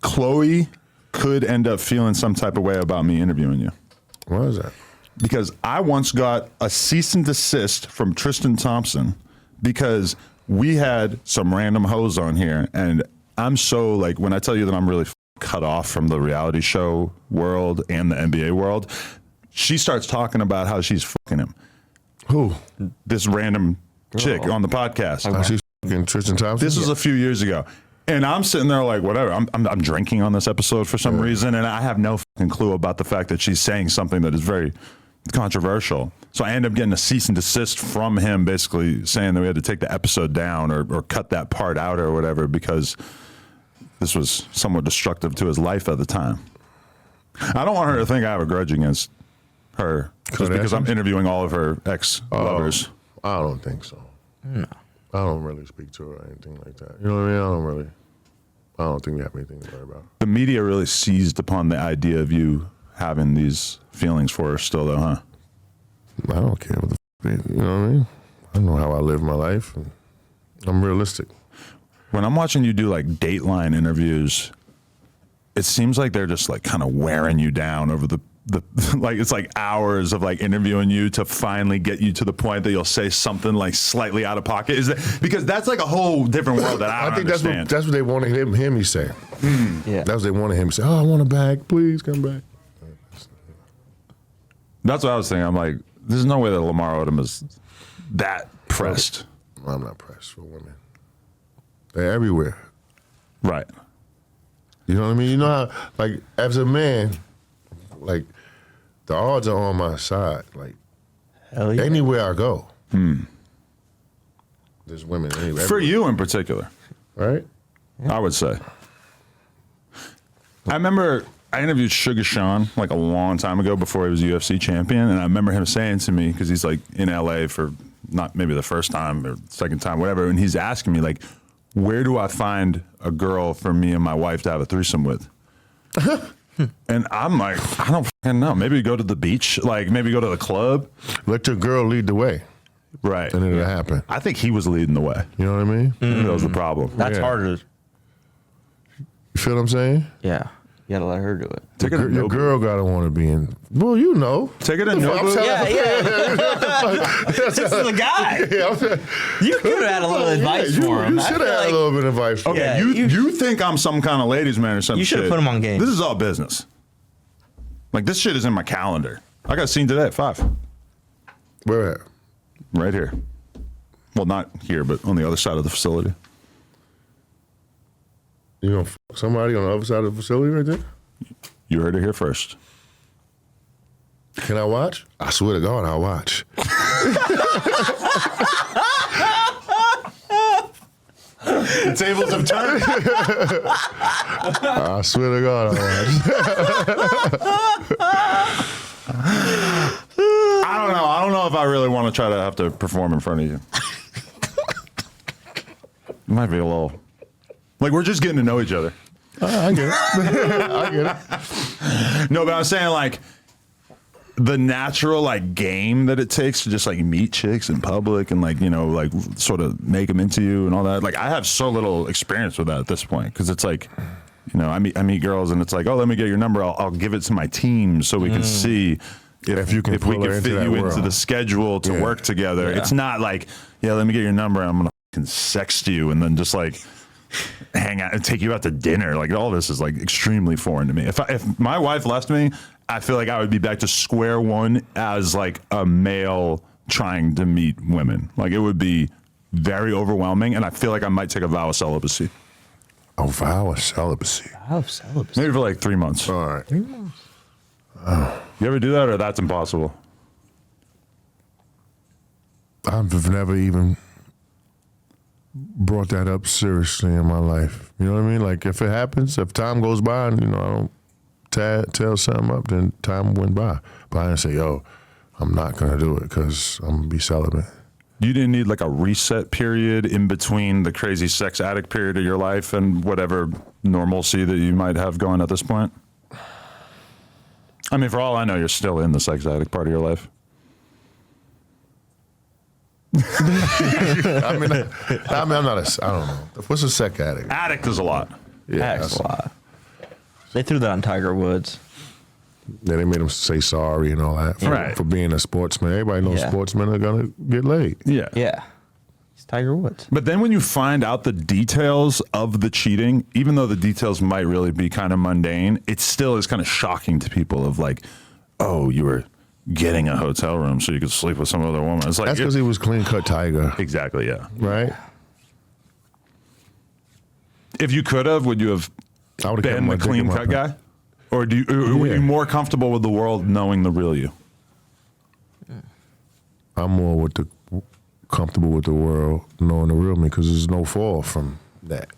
Chloe could end up feeling some type of way about me interviewing you. Why is that? Because I once got a cease and desist from Tristan Thompson because we had some random hoes on here. And I'm so like, when I tell you that I'm really cut off from the reality show world and the NBA world, she starts talking about how she's fucking him. Who? This random chick on the podcast. She's fucking Tristan Thompson? This was a few years ago. And I'm sitting there like, whatever. I'm drinking on this episode for some reason, and I have no fucking clue about the fact that she's saying something that is very controversial. So I end up getting a cease and desist from him, basically saying that we had to take the episode down or cut that part out or whatever because this was somewhat destructive to his life at the time. I don't want her to think I have a grudge against her just because I'm interviewing all of her ex-lovers. I don't think so. No. I don't really speak to her or anything like that. You know what I mean? I don't think we have anything to worry about. The media really seized upon the idea of you having these feelings for her still, though, huh? I don't care what the you know what I mean? I know how I live my life, and I'm realistic. When I'm watching you do like Dateline interviews, it seems like they're just like kind of wearing you down over the like it's like hours of like interviewing you to finally get you to the point that you'll say something like slightly out of pocket. Is that because that's like a whole different world that I don't understand. That's what they wanted him to say. Yeah, that's what they wanted him to say. Oh, I want a bag. Please come back. That's what I was thinking. I'm like, there's no way that Lamar Odom is that pressed. I'm not pressed for women. They're everywhere. Right. You know what I mean? You know how, like, as a man, like, the odds are on my side. Like, hell yeah. Anywhere I go, there's women anywhere. For you in particular. Right? I would say. I remember I interviewed Sugar Sean like a long time ago before he was UFC champion, and I remember him saying to me, because he's like in LA for not maybe the first time or second time, whatever, and he's asking me like, where do I find a girl for me and my wife to have a threesome with? And I'm like, I don't fucking know. Maybe go to the beach, like maybe go to the club. Let your girl lead the way. Right. And it'll happen. I think he was leading the way. You know what I mean? That was the problem. That's harder. You feel what I'm saying? Yeah. You gotta let her do it. Your girl gotta want to be in. Well, you know. Take it to Nobu. Yeah. This is the guy. You could have had a little advice for him. You should have had a little bit of advice for him. Okay, you think I'm some kind of ladies man or something? You should have put him on game. This is all business. Like, this shit is in my calendar. I got seen today at 5. Where at? Right here. Well, not here, but on the other side of the facility. You gonna fuck somebody on the other side of the facility right there? You heard it here first. Can I watch? I swear to God, I'll watch. The tables have turned. I swear to God, I'll watch. I don't know. I don't know if I really want to try to have to perform in front of you. It might be a little... Like, we're just getting to know each other. I get it. I get it. No, but I'm saying, like, the natural, like, game that it takes to just, like, meet chicks in public and, like, you know, like, sort of make them into you and all that. Like, I have so little experience with that at this point because it's like, you know, I meet girls and it's like, oh, let me get your number. I'll give it to my team so we can see if we can fit you into the schedule to work together. Yeah. It's not like, yeah, let me get your number and I'm going to fucking sext you and then just, like, hang out and take you out to dinner. Like, all this is like extremely foreign to me. If my wife left me, I feel like I would be back to square one as like a male trying to meet women. Like, it would be very overwhelming, and I feel like I might take a vow of celibacy. A vow of celibacy. Vow of celibacy. Maybe for like 3 months. All right. 3 months. You ever do that, or that's impossible? I've never even brought that up seriously in my life. You know what I mean? Like, if it happens, if time goes by and, you know, I don't tell something up, then time went by. But I didn't say, yo, I'm not going to do it because I'm going to be celibate. You didn't need like a reset period in between the crazy sex addict period of your life and whatever normalcy that you might have going at this point? I mean, for all I know, you're still in the sex addict part of your life. I'm not I don't know. What's a sex addict? Addict is a lot. Yeah, That's a lot. They threw that on Tiger Woods. Yeah, they made him say sorry and all that Right. for being a sportsman. Everybody knows Yeah. sportsmen are gonna get laid. Yeah. Yeah. He's Tiger Woods. But then when you find out the details of the cheating, even though the details might really be kind of mundane, it still is kind of shocking to people of like, oh, you were getting a hotel room so you could sleep with some other woman. It's like That's because he was clean cut Tiger, exactly, yeah. right? If you could have, would you have I would have been the clean cut guy? Or were Yeah. you more comfortable with the world knowing the real you? I'm more comfortable with the world knowing the real me because there's no fall from that.